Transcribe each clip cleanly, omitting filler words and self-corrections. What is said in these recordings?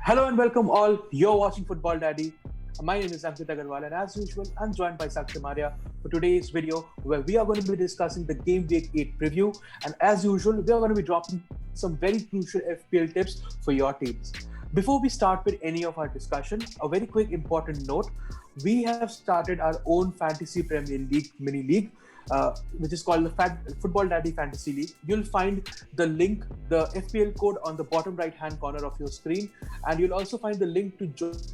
Hello and welcome all. You're watching Football Daddy. My name is Ankit Agarwal and as usual, I'm joined by Saksham Arya for today's video where we are going to be discussing the Game Week 8 preview. And as usual, we are going to be dropping some very crucial FPL tips for your teams. Before we start with any of our discussion, a very quick important note. We have started our own Fantasy Premier League mini league, which is called the Football Daddy Fantasy League. You'll find the link, the FPL code on the bottom right hand corner of your screen, and you'll also find the link to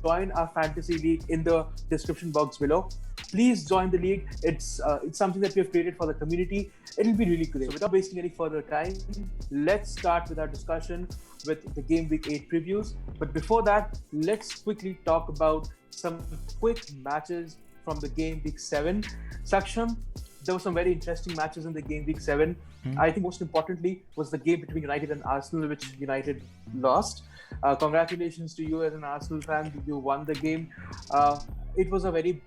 join our fantasy league in the description box below. Please join the league. It's something that we have created for the community. It'll be really great. So without wasting any further time, let's start with our discussion with the Game Week 8 previews. But before that, let's quickly talk about some quick matches from the Game Week 7. Saksham, there were some very interesting matches in the Game Week 7. I think most importantly was the game between United and Arsenal, which United lost. Congratulations to you as an Arsenal fan. You won the game. It was a very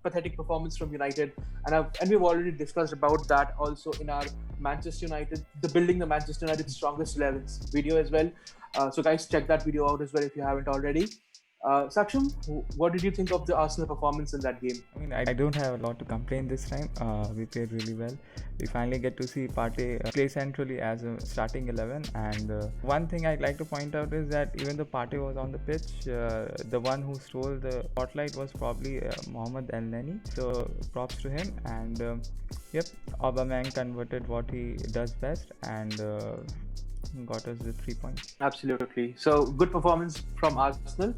pathetic performance from United. And we've already discussed about that also in our Manchester United, building the Manchester United strongest 11s video as well. So guys, check that video out as well if you haven't already. Saksham, what did you think of the Arsenal performance in that game? I mean, I don't have a lot to complain this time. We played really well. We finally get to see Partey play centrally as a starting 11. And one thing I'd like to point out is that even though Partey was on the pitch, the one who stole the spotlight was probably Mohamed El-Neni. So props to him. And Aubameyang converted what he does best and got us the 3 points. Absolutely. So good performance from Arsenal.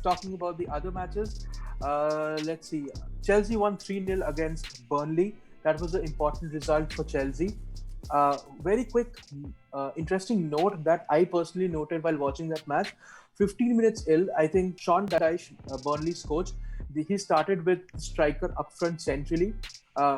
Talking about the other matches, let's see. Chelsea won 3-0 against Burnley. That was an important result for Chelsea. Very quick, interesting note that I personally noted while watching that match. 15 minutes in, I think Sean Dyche, Burnley's coach, he started with striker up front centrally.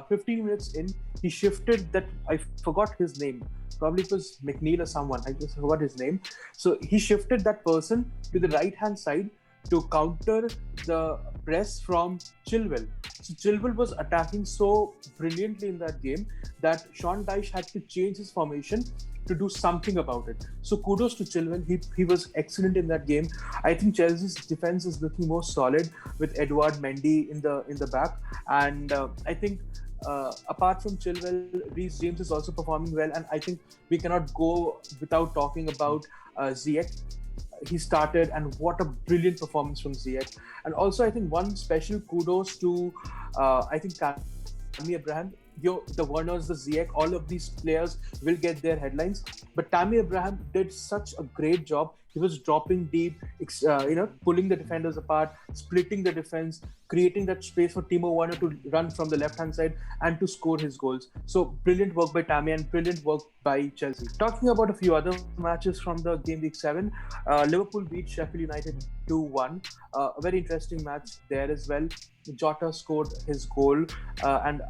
15 minutes in, he shifted that, I forgot his name. Probably it was McNeil or someone. I just forgot his name. So he shifted that person to the right-hand side to counter the press from Chilwell. So Chilwell was attacking so brilliantly in that game that Sean Dyche had to change his formation to do something about it. So kudos to Chilwell. He was excellent in that game. I think Chelsea's defense is looking more solid with Edouard Mendy in the back, and I think apart from Chilwell, Reece James is also performing well, and I think we cannot go without talking about Ziyech. He started, and what a brilliant performance from Ziyech. And also, I think one special kudos to I think Tammy Abraham. The Werners, the Ziyech, all of these players will get their headlines. But Tammy Abraham did such a great job. He was dropping deep, pulling the defenders apart, splitting the defense, creating that space for Timo Werner to run from the left-hand side and to score his goals. So brilliant work by Tammy and brilliant work by Chelsea. Talking about a few other matches from the Game Week 7, Liverpool beat Sheffield United 2-1. A very interesting match there as well. Jota scored his goal, and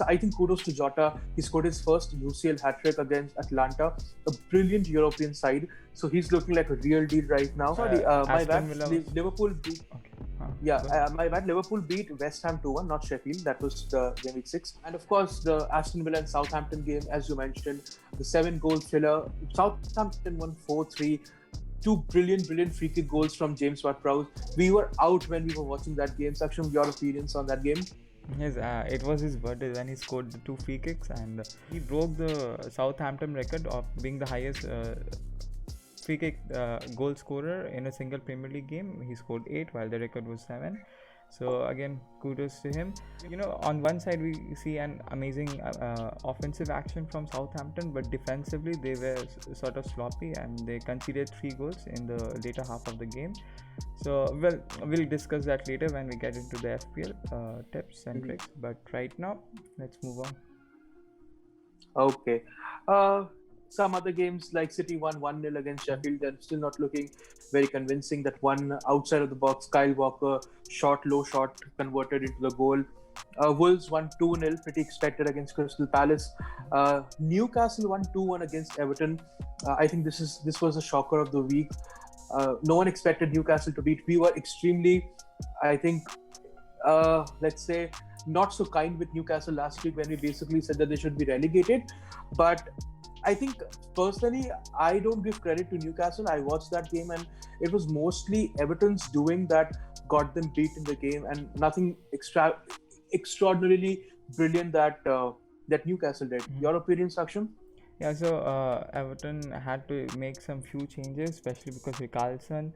I think kudos to Jota. He scored his first UCL hat-trick against Atlanta, a brilliant European side. So he's looking like a real deal right now. My bad. Liverpool beat. Okay. My bad. Liverpool beat West Ham 2-1, not Sheffield. That was the Game Week 6. And of course, the Aston Villa and Southampton game, as you mentioned, the 7-goal thriller. Southampton won 4-3. Two brilliant free kick goals from James Ward-Prowse. We were out when we were watching that game. Saksham, your opinions on that game? Yes, it was his birthday when he scored the 2 free kicks, and he broke the Southampton record of being the highest free kick goal scorer in a single Premier League game. He scored 8 while the record was 7. So again, kudos to him. On one side we see an amazing offensive action from Southampton, but defensively they were sort of sloppy and they conceded 3 goals in the later half of the game. So we'll discuss that later when we get into the FPL tips and tricks. But right now, let's move on. Okay. Some other games like City won 1-0 against Sheffield. They're still not looking very convincing. That one outside of the box, Kyle Walker, low shot converted into the goal. Wolves won 2-0, pretty expected against Crystal Palace. Newcastle won 2-1 against Everton. I think this was a shocker of the week. No one expected Newcastle to beat. We were extremely, I think, let's say, not so kind with Newcastle last week when we basically said that they should be relegated. But I think personally, I don't give credit to Newcastle. I watched that game, and it was mostly Everton's doing that got them beat in the game, and nothing extraordinarily brilliant that Newcastle did. Mhm. Your opinion, Saksham? Yeah, so Everton had to make some few changes, especially because Carlson,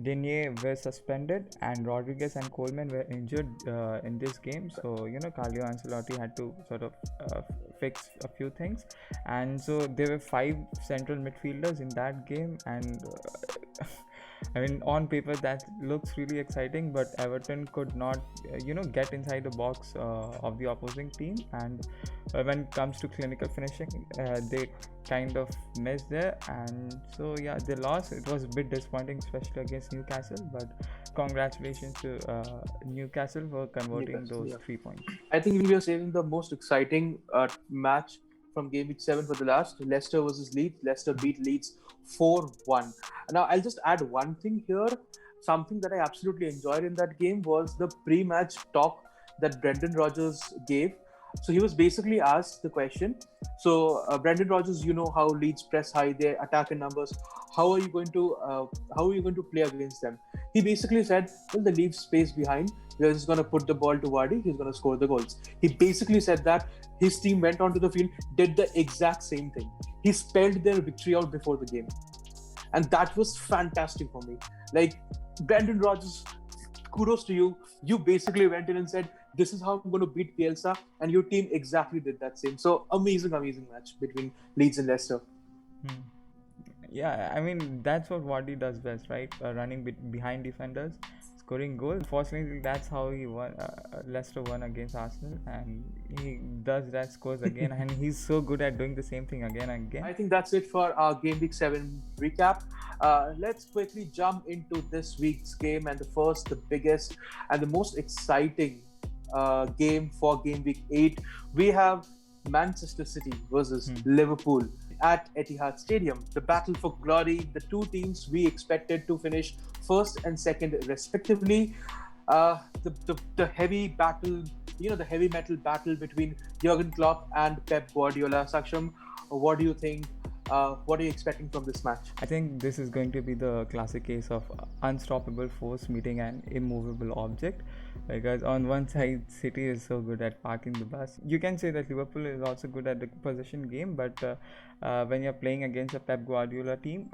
Digne were suspended, and Rodriguez and Coleman were injured in this game. So Carlo Ancelotti had to sort of fix a few things, and so there were five central midfielders in that game, and I mean, on paper that looks really exciting, but Everton could not, get inside the box of the opposing team, and when it comes to clinical finishing, they kind of missed there, and so yeah, they lost. It was a bit disappointing, especially against Newcastle, but congratulations to Newcastle for converting Newcastle, those yeah. 3 points. I think we are saving the most exciting match from Game Week 7 for the last. Leicester versus Leeds. Leicester beat Leeds 4-1. Now, I'll just add one thing here. Something that I absolutely enjoyed in that game was the pre-match talk that Brendan Rodgers gave. So he was basically asked the question. So Brendan Rodgers, you know how Leeds press high, they attack in numbers. How are you going to play against them? He basically said, "Well, they leave space behind. We're just going to put the ball to Vardy. He's going to score the goals." He basically said that. His team went onto the field, did the exact same thing. He spelled their victory out before the game, and that was fantastic for me. Like, Brendan Rodgers, kudos to you. You basically went in and said, "This is how I'm going to beat Bielsa," and your team exactly did that same. So amazing match between Leeds and Leicester. Hmm. Yeah, I mean that's what Vardy does best, right? Running behind defenders, scoring goals. Unfortunately, that's how he won. Leicester won against Arsenal, and he does that, scores again, and he's so good at doing the same thing again and again. I think that's it for our Game Week 7 recap. Let's quickly jump into this week's game, and the first, the biggest, and the most exciting game for Game Week 8. We have Manchester City versus Liverpool at Etihad Stadium. The battle for glory, the two teams we expected to finish first and second respectively. The heavy battle, the heavy metal battle between Jurgen Klopp and Pep Guardiola. Saksham, what do you think? What are you expecting from this match? I think this is going to be the classic case of unstoppable force meeting an immovable object. Because on one side, City is so good at parking the bus. You can say that Liverpool is also good at the possession game, but when you're playing against a Pep Guardiola team,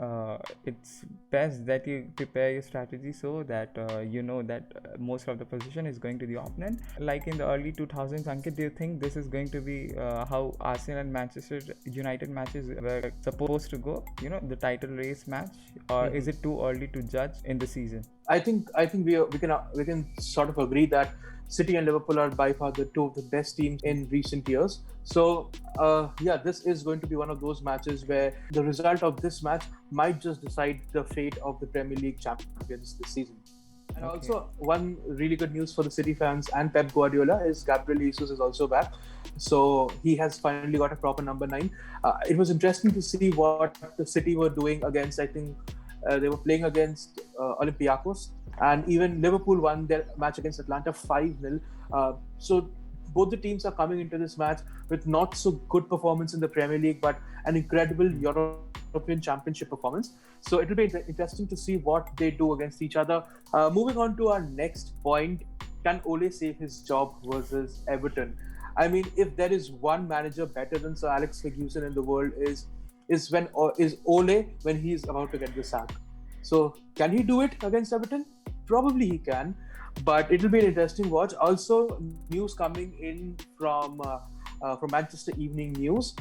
it's best that you prepare your strategy so that you know that most of the possession is going to the opponent. Like in the early 2000s, Ankit, do you think this is going to be how Arsenal and Manchester United matches were supposed to go? The title race match, or is it too early to judge in the season? I think we can sort of agree that City and Liverpool are by far the two of the best teams in recent years. So this is going to be one of those matches where the result of this match might just decide the fate of the Premier League champions this season. And also, one really good news for the City fans and Pep Guardiola is Gabriel Jesus is also back. So he has finally got a proper number 9. It was interesting to see what the City were doing against, I think, they were playing against Olympiacos, and even Liverpool won their match against Atlanta 5-0. So both the teams are coming into this match with not so good performance in the Premier League, but an incredible European Championship performance. So it will be interesting to see what they do against each other. Moving on to our next point, can Ole save his job versus Everton? I mean, if there is one manager better than Sir Alex Ferguson in the world, is Ole when he's about to get the sack. So can he do it against Everton? Probably he can, but it will be an interesting watch. Also, news coming in from Manchester Evening News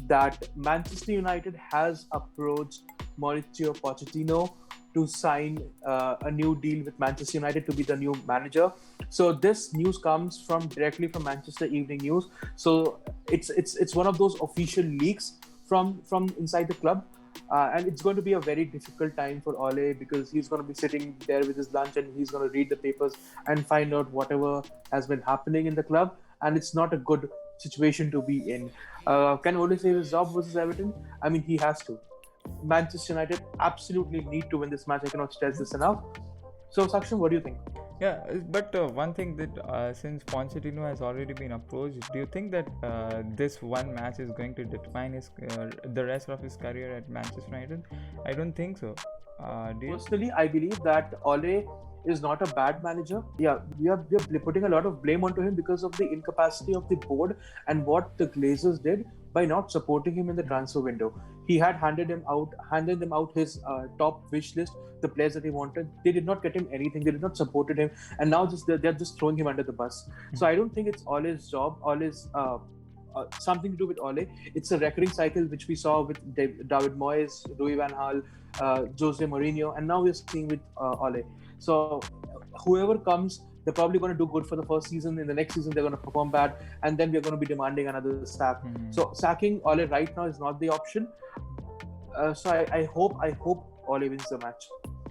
that Manchester United has approached Mauricio Pochettino to sign a new deal with Manchester United to be the new manager. So this news comes directly from Manchester Evening News. So it's one of those official leaks from inside the club, and it's going to be a very difficult time for Ole because he's going to be sitting there with his lunch and he's going to read the papers and find out whatever has been happening in the club, and it's not a good situation to be in. Can Ole save his job versus Everton? I mean, he has to. Manchester United absolutely need to win this match. I cannot stress this enough. So, Saksham, what do you think? Yeah, but one thing that since Pochettino has already been approached, do you think that this one match is going to determine his the rest of his career at Manchester United? I don't think so. Do you? Personally, I believe that Ole is not a bad manager. Yeah, we are putting a lot of blame onto him because of the incapacity of the board and what the Glazers did by not supporting him in the transfer window. He had handed them out his top wish list, the players that he wanted. They did not get him anything. They did not supported him, and now they're just throwing him under the bus. So I don't think it's Ole's job. Ole's something to do with Ole. It's a recurring cycle which we saw with David Moyes, Louis van Gaal, Jose Mourinho, and now we're seeing with Ole. So whoever comes, they're probably going to do good for the first season. In the next season, they're going to perform bad, and then we're going to be demanding another sack. So sacking Ole right now is not the option. So I hope Ole wins the match.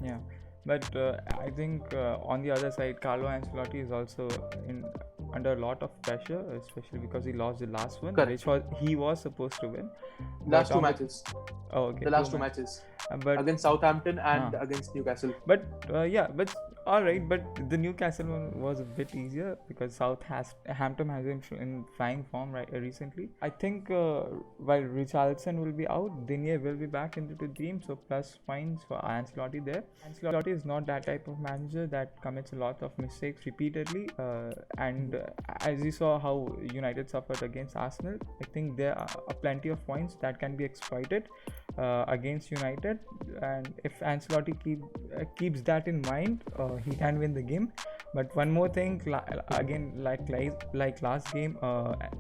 Yeah, but I think on the other side, Carlo Ancelotti is also under a lot of pressure, especially because he lost the last one, Correct. which he was supposed to win. Last two matches. Oh, okay. The last two matches. But against Southampton and against Newcastle. But but all right. But the Newcastle one was a bit easier because Southampton has been in flying form recently. I think while Richarlison will be out, Digne will be back into the team, so plus points for Ancelotti there. Ancelotti is not that type of manager that commits a lot of mistakes repeatedly, and as you saw how United suffered against Arsenal, I think there are plenty of points that can be exploited against United, and if Ancelotti keeps that in mind, he can win the game. But one more thing, again, like last game,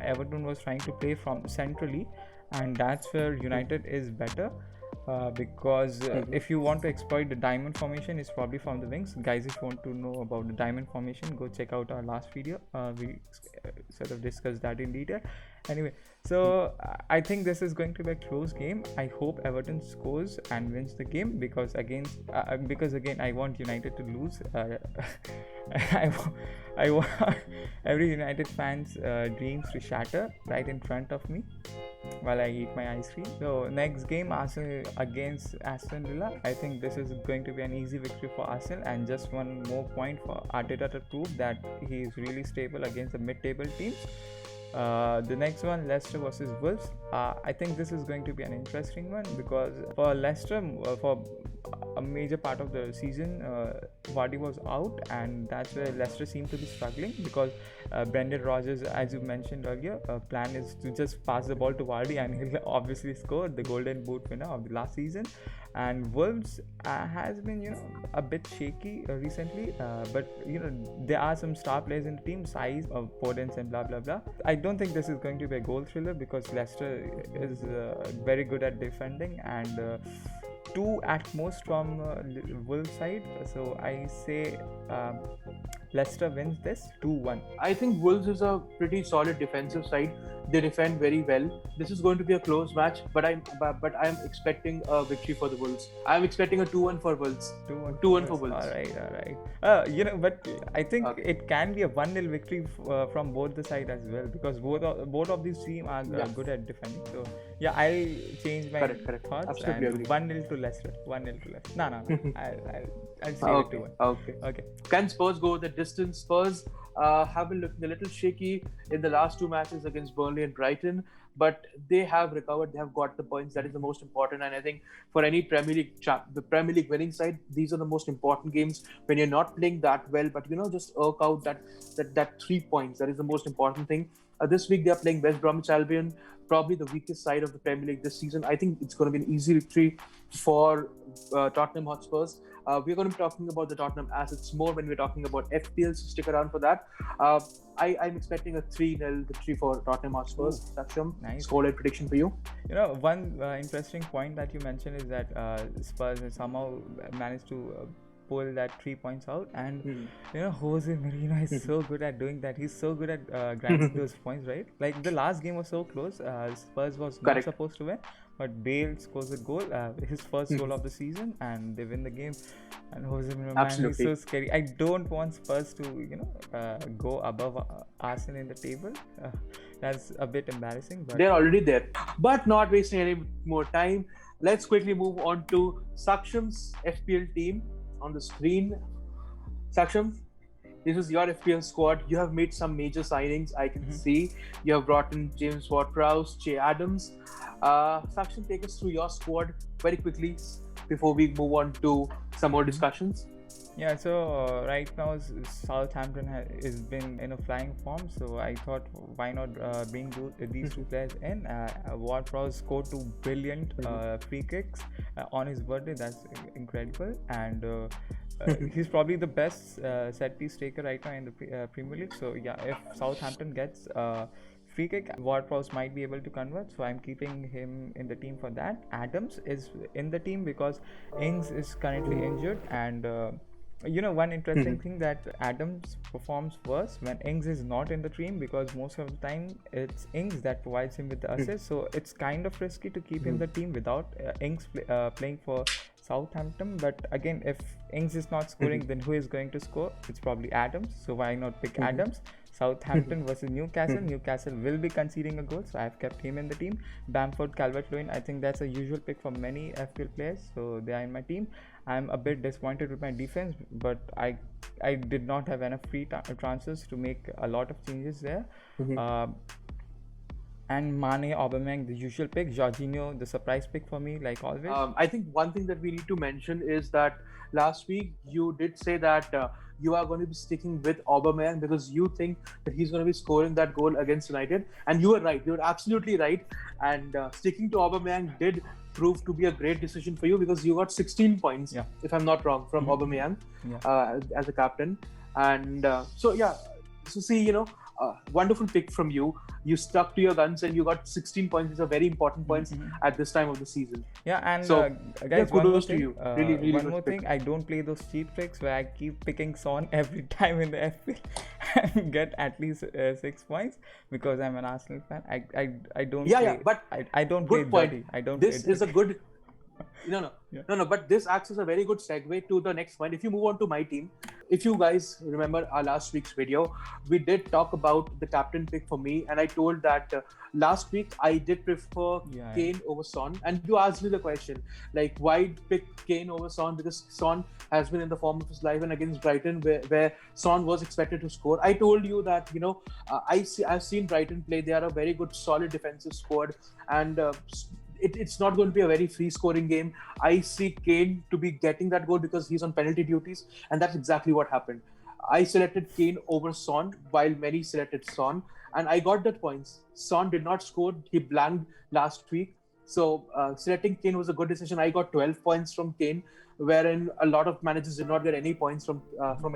Everton was trying to play from centrally, and that's where United is better. Because if you want to exploit the diamond formation, it's probably from the wings. Guys, if you want to know about the diamond formation, go check out our last video. We sort of discussed that in detail. Anyway, so I think this is going to be a close game. I hope Everton scores and wins the game because again I want United to lose. I want every United fan's dreams to shatter right in front of me while I eat my ice cream. So next game, Arsenal against Aston Villa. I think this is going to be an easy victory for Arsenal, and just one more point for Arteta to prove that he is really stable against the mid-table teams. The next one, Leicester versus Wolves. I think this is going to be an interesting one because for Leicester, for a major part of the season, Vardy was out, and that's where Leicester seemed to be struggling because Brendan Rodgers, as you mentioned earlier, plan is to just pass the ball to Vardy and he'll obviously score the Golden Boot winner of the last season. And Wolves has been, a bit shaky recently, but there are some star players in the team, size of Podence and blah blah blah. I don't think this is going to be a goal thriller because Leicester is very good at defending, and two at most from Wolves side. So I say Leicester wins this 2-1. I think Wolves is a pretty solid defensive side. They defend very well. This is going to be a close match, but I'm expecting a victory for the Wolves. I'm expecting a 2-1 for Wolves. 2-1 for Wolves. All right. But I think it can be a 1-0 victory from both the side as well because both of these teams are good at defending. So yeah, I changed my thoughts. Absolutely and agree. 1-0 to Leicester. 1-0 to Leicester. No. I'll say it 2-1. Okay. Can Spurs go the distance? Spurs have been looking a little shaky in the last two matches against Burnley and Brighton, but they have recovered. They have got the points. That is the most important. And I think for any the Premier League winning side, these are the most important games when you're not playing that well, but just irk out that 3 points. That is the most important thing. This week they are playing West Bromwich Albion, probably the weakest side of the Premier League this season. I think it's going to be an easy victory for Tottenham Hotspurs. We're going to be talking about the Tottenham assets more when we're talking about FPL, so stick around for that. I'm expecting a 3-0 victory for Tottenham Hotspurs. Saksham, nice. Scoreline prediction for you? One interesting point that you mentioned is that Spurs somehow managed to pull that 3 points out, and Jose Mourinho is so good at doing that. He's so good at granting those points, right? Like the last game was so close. Spurs was not supposed to win, but Bale scores a goal, his first goal of the season, and they win the game. And Jose Mourinho is so scary. I don't want Spurs to go above Arsenal in the table. That's a bit embarrassing, but they're already there. But not wasting any more time, let's quickly move on to Saksham's FPL team on the screen. Saksham, This is your FPL squad. You have made some major signings. I can see you have brought in James Ward-Prowse, Jay Adams. Sakshi, take us through your squad very quickly before we move on to some more discussions. Yeah, so right now Southampton has been in a flying form, so I thought why not bring these two players in. Ward-Prowse scored two brilliant free kicks on his birthday. That's incredible, and he's probably the best set piece taker right now in the Premier League. So yeah, if Southampton gets free kick, Ward-Prowse might be able to convert, so I'm keeping him in the team for that. Adams is in the team because Ings is currently injured, and one interesting thing that Adams performs worse when Ings is not in the team, because most of the time it's Ings that provides him with the assist. So it's kind of risky to keep him in the team without Ings playing for Southampton. But again, if Ings is not scoring, then who is going to score? It's probably Adams. So why not pick Adams? Southampton versus Newcastle. Newcastle will be conceding a goal, so I've kept him in the team. Bamford, Calvert-Lewin, I think that's a usual pick for many FPL players, so they are in my team. I'm a bit disappointed with my defense, but I did not have enough free transfers to make a lot of changes there. And Mane, Aubameyang, the usual pick. Jorginho, the surprise pick for me, like always. I think one thing that we need to mention is that last week you did say that you are going to be sticking with Aubameyang because you think that he's going to be scoring that goal against United, and you were right. You were absolutely right. And sticking to Aubameyang did prove to be a great decision for you because you got 16 points, if I'm not wrong, from Aubameyang as a captain. And so see, wonderful pick from you. You stuck to your guns and you got 16 points. These are very important points at this time of the season. Yeah, and so, guys, one more thing. Really one more thing. I don't play those cheap tricks where I keep picking Son every time in the FPL and get at least 6 points because I'm an Arsenal fan. I don't. But I don't play dirty. I don't. This is a good. No. But this acts as a very good segue to the next point. If you move on to my team, if you guys remember our last week's video, we did talk about the captain pick for me, and I told that last week I did prefer Kane over Son, and you asked me the question like why pick Kane over Son, because Son has been in the form of his life, and against Brighton where Son was expected to score, I told you that I've seen Brighton play. They are a very good solid defensive squad, and it's not going to be a very free scoring game. I see Kane to be getting that goal because he's on penalty duties, and that's exactly what happened. I selected Kane over Son while many selected Son, and I got that points. Son did not score. He blanked last week. So selecting Kane was a good decision. I got 12 points from Kane, wherein a lot of managers did not get any points from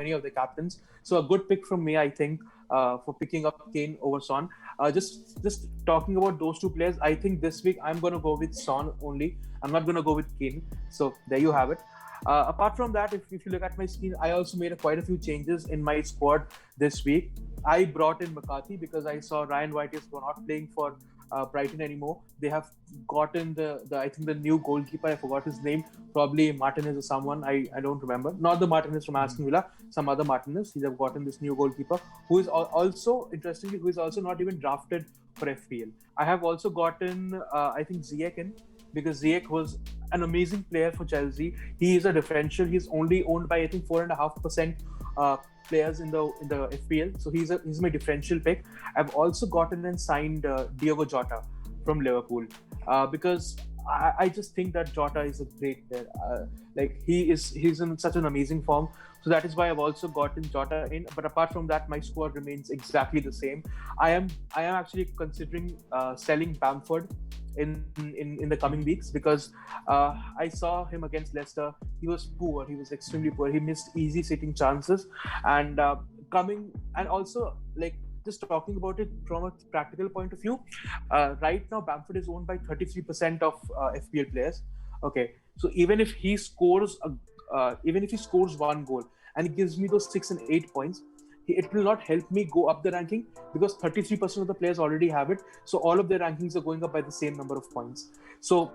any of the captains. So a good pick from me, I think, for picking up Kane over Son. Just talking about those two players, I think this week I'm going to go with Son only. I'm not going to go with Kane. So there you have it. Apart from that, if you look at my screen, I also made quite a few changes in my squad this week. I brought in McCarthy because I saw Ryan White is not playing for Brighton anymore. They have gotten the new goalkeeper. I forgot his name. Probably Martinez or someone. I don't remember. Not the Martinez from Aston Villa. Some other Martinez. They have gotten this new goalkeeper who is also, interestingly, who is also not even drafted for FPL. I have also gotten I think Ziyech in, because Ziyech was an amazing player for Chelsea. He is a differential. He's only owned by I think 4.5% players in the FPL. So he's my differential pick. I've also gotten and signed Diogo Jota from Liverpool because I just think that Jota is a great player. He's in such an amazing form. So that is why I've also gotten Jota in. But apart from that, my squad remains exactly the same. I am actually considering selling Bamford in the coming weeks because I saw him against Leicester. He was poor. He was extremely poor. He missed easy sitting chances, and also just talking about it from a practical point of view, right now Bamford is owned by 33% of FPL players. Okay, so even if he scores one goal and it gives me those 6 and 8 points, it will not help me go up the ranking because 33% of the players already have it. So all of their rankings are going up by the same number of points. So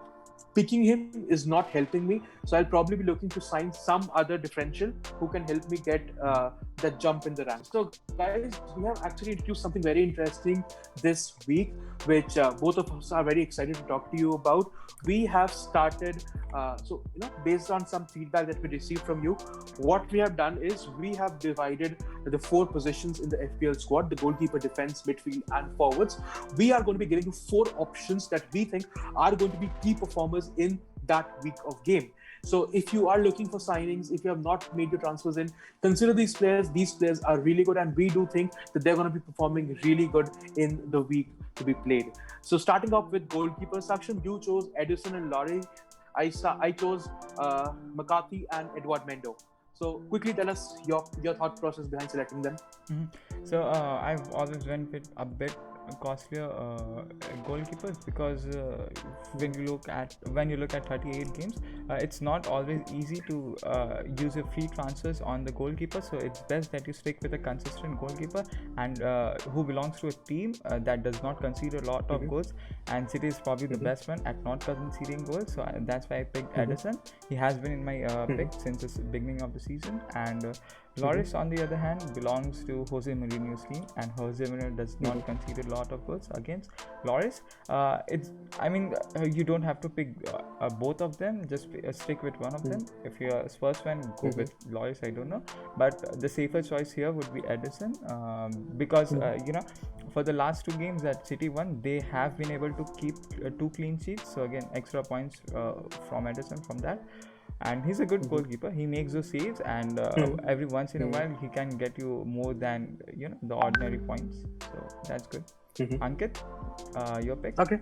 picking him is not helping me. So I'll probably be looking to sign some other differential who can help me get that jump in the ranks. So guys, we have actually introduced something very interesting this week. which both of us are very excited to talk to you about. We have started, based on some feedback that we received from you, what we have done is we have divided the 4 positions in the FPL squad: the goalkeeper, defense, midfield, and forwards. We are going to be giving you 4 options that we think are going to be key performers in that week of game. So if you are looking for signings, if you have not made your transfers in, consider these players. These players are really good, and we do think that they're going to be performing really good in the week to be played. So starting off with goalkeeper section, you chose Edison and Laurie. I chose McCarthy and Edward Mendo. So quickly tell us your thought process behind selecting them. So I've always went with a bit costlier goalkeepers because when you look at 38 games, it's not always easy to use your free transfers on the goalkeeper. So it's best that you stick with a consistent goalkeeper and who belongs to a team that does not concede a lot of goals. And City is probably the best one at not conceding goals. So that's why I picked Edison. He has been in my pick since the beginning of the season. And Loris, on the other hand, belongs to Jose Mourinho's team, and Jose Mourinho does not concede a lot of goals against Loris. You don't have to pick both of them, just stick with one of them. If you're a Spurs fan, go with Loris, I don't know. But the safer choice here would be Edison because, for the last 2 games that City won, they have been able to keep 2 clean sheets. So again, extra points from Edison from that. And he's a good goalkeeper. He makes those saves, and every once in a while he can get you more than the ordinary points. So that's good. Ankit, your pick? Okay.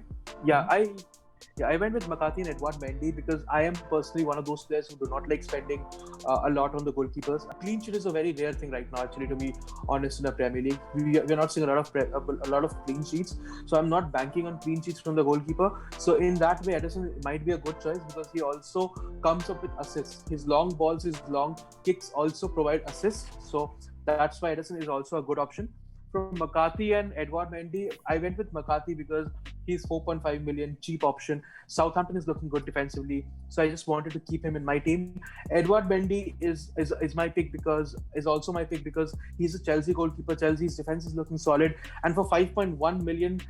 I went with McCarthy and Edward Mendy because I am personally one of those players who do not like spending a lot on the goalkeepers. A clean sheet is a very rare thing right now, actually, to be honest, in the Premier League. We're not seeing a lot of clean sheets, so I'm not banking on clean sheets from the goalkeeper. So in that way, Edison might be a good choice because he also comes up with assists. His long balls, his long kicks also provide assists. So that's why Edison is also a good option. From McCarthy and Edward Mendy, I went with McCarthy because he's 4.5 million, cheap option. Southampton is looking good defensively, so I just wanted to keep him in my team. Edward Mendy is my pick because he's a Chelsea goalkeeper. Chelsea's defense is looking solid, and for 5.1 million,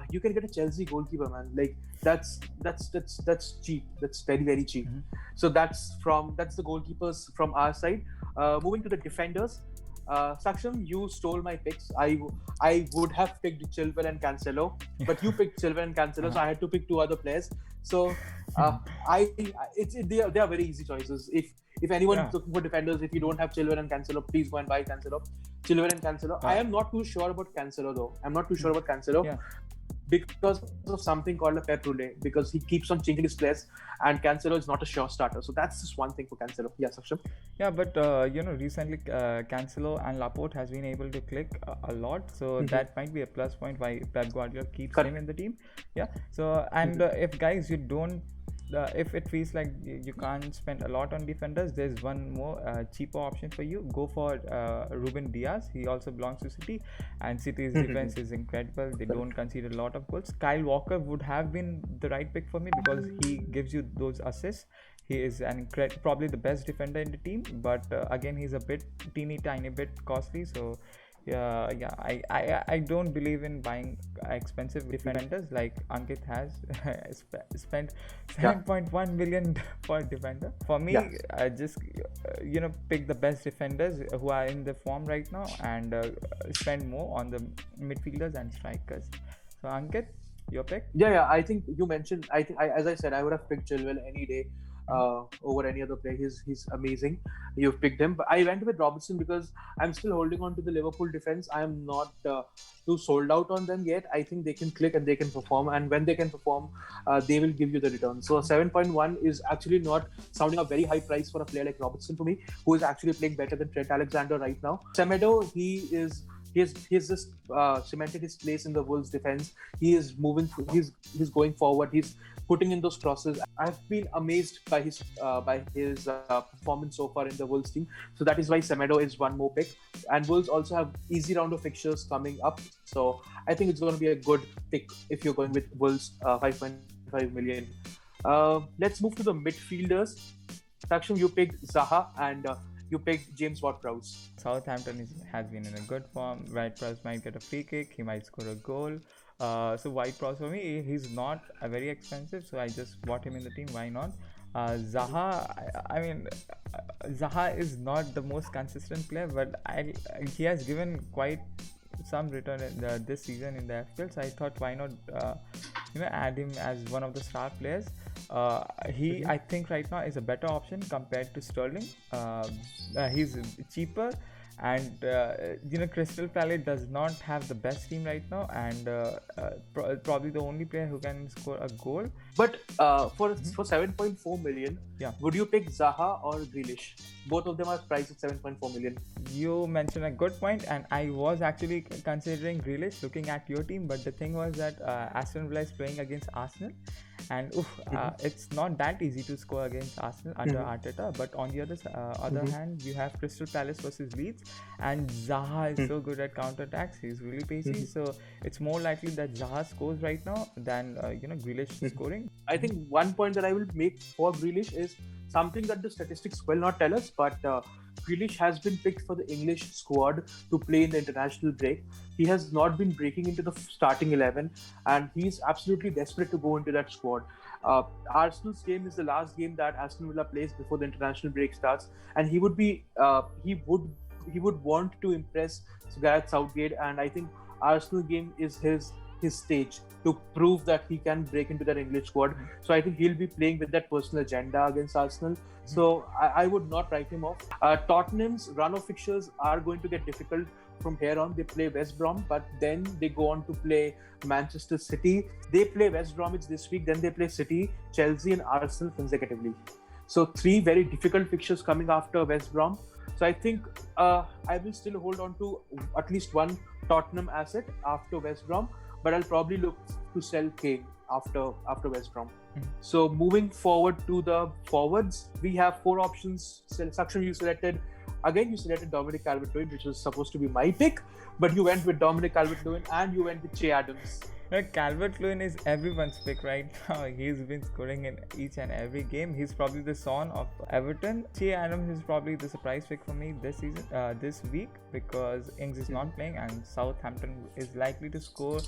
you can get a Chelsea goalkeeper, man. Like that's cheap. That's very, very cheap. So that's the goalkeepers from our side. Moving to the defenders. Saksham, you stole my picks. I would have picked Chilwell and Cancelo, but you picked Chilwell and Cancelo, so I had to pick 2 other players. So they are very easy choices. If anyone is looking for defenders, if you don't have Chilwell and Cancelo, please go and buy Chilwell and Cancelo. I am not too sure about Cancelo though. Because of something called a Pep Roulette, because he keeps on changing his players, and Cancelo is not a sure starter. So that's just one thing for Cancelo. Yeah, Saksham. Yeah, but recently Cancelo and Laporte has been able to click a lot, so that might be a plus point why Pep Guardiola keeps him in the team. Yeah. So and if guys you don't. If it feels like you can't spend a lot on defenders, there's one more cheaper option for you. Go for Ruben Diaz. He also belongs to City, and City's defense is incredible. They don't concede a lot of goals. Kyle Walker would have been the right pick for me because he gives you those assists. He is probably the best defender in the team, but again, he's a tiny bit costly. So I don't believe in buying expensive defenders like Ankit has spent 7.1 million for a defender. For me, I just pick the best defenders who are in the form right now and spend more on the midfielders and strikers. So Ankit, your pick? I think you mentioned. As I said, I would have picked Chilwell any day. Over any other player. He's amazing. You've picked him, but I went with Robertson because I'm still holding on to the Liverpool defense. I am not too sold out on them yet. I think they can click and they can perform, and when they can perform, they will give you the return. So 7.1 is actually not sounding a very high price for a player like Robertson for me, who is actually playing better than Trent Alexander right now. Semedo, he has just cemented his place in the Wolves defense. He is moving. He's going forward. He's putting in those crosses. I've been amazed by his performance so far in the Wolves team. So that is why Semedo is one more pick. And Wolves also have easy round of fixtures coming up. So I think it's going to be a good pick if you're going with Wolves 5.5 million. Let's move to the midfielders. Saksham, you picked Zaha and you picked James Ward-Prowse. Southampton has been in a good form. White-Prowse might get a free kick. He might score a goal. So White-Prowse for me, he's not very expensive. So I just bought him in the team. Why not? Zaha, I mean, Zaha is not the most consistent player, but he has given quite some return in this season in the FPL. So I thought, why not, add him as one of the star players. He, I think, right now is a better option compared to Sterling. He's cheaper, and Crystal Palace does not have the best team right now, and probably the only player who can score a goal. But for 7.4 million, would you pick Zaha or Grealish? Both of them are priced at 7.4 million. You mentioned a good point, and I was actually considering Grealish looking at your team, but the thing was that Aston Villa is playing against Arsenal, and it's not that easy to score against Arsenal under Arteta. But on the other hand, you have Crystal Palace versus Leeds, and Zaha is so good at counter-attacks. He's really pacey, so it's more likely that Zaha scores right now than Grealish scoring. I think one point that I will make for Grealish is something that the statistics will not tell us, but Grealish has been picked for the English squad to play in the international break. He has not been breaking into the starting 11, and he's absolutely desperate to go into that squad. Arsenal's game is the last game that Aston Villa plays before the international break starts, and he would want to impress Gareth Southgate, and I think Arsenal game is his stage to prove that he can break into that English squad. So I think he'll be playing with that personal agenda against Arsenal. So I would not write him off. Tottenham's run of fixtures are going to get difficult from here on. They play West Brom, but then they go on to play Manchester City. They play West Bromwich this week, then they play City, Chelsea and Arsenal consecutively. So 3 very difficult fixtures coming after West Brom. So I think I will still hold on to at least one Tottenham asset after West Brom, but I'll probably look to sell Kane after West Brom. So moving forward to the forwards, we have 4 options. Saksham, you selected Dominic Calvert-Lewin, which was supposed to be my pick, but you went with Dominic Calvert-Lewin and you went with Che Adams. Calvert-Lewin is everyone's pick right now. He's been scoring in each and every game. He's probably the Son of Everton. Che Adams is probably the surprise pick for me this week, because Ings is not playing and Southampton is likely to score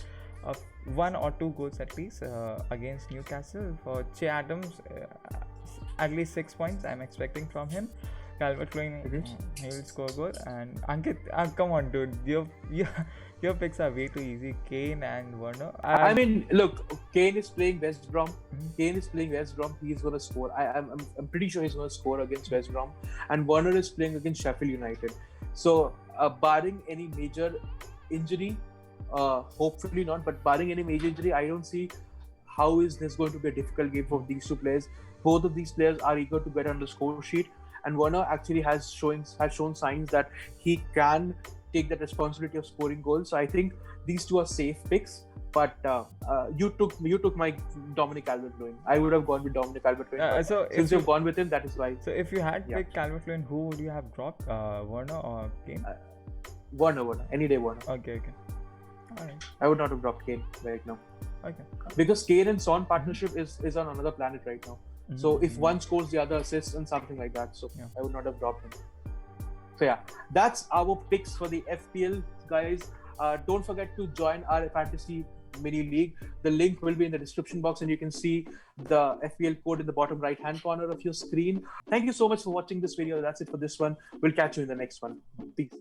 1 or 2 goals at least against Newcastle. For Che Adams, at least 6 points I'm expecting from him. Calvert-Lewin, he will score a goal. And Ankit, come on, dude, your picks are way too easy. Kane and Werner. I mean, look, Kane is playing West Brom. He's going to score. I'm pretty sure he's going to score against West Brom. And Werner is playing against Sheffield United. So, barring any major injury, hopefully not, but barring any major injury, I don't see how is this going to be a difficult game for these 2 players. Both of these players are eager to get on the score sheet, and Werner actually has shown signs that he can take that responsibility of scoring goals. So I think these 2 are safe picks. But you took my Dominic Calvert-Lewin. I would have gone with Dominic Calvert-Lewin. So since you've gone with him, that is why. So if you had picked Calvert-Lewin, who would you have dropped? Werner or Kane? Werner. Any day Werner. Okay. Alright. I would not have dropped Kane right now. Okay. Because Kane and Son partnership is on another planet right now. So if one scores, the other assists and something like that. So I would not have dropped him. So that's our picks for the FPL, guys. Don't forget to join our fantasy mini league. The link will be in the description box, and you can see the FPL code in the bottom right hand corner of your screen. Thank you so much for watching this video. That's it for this one. We'll catch you in the next one. Peace.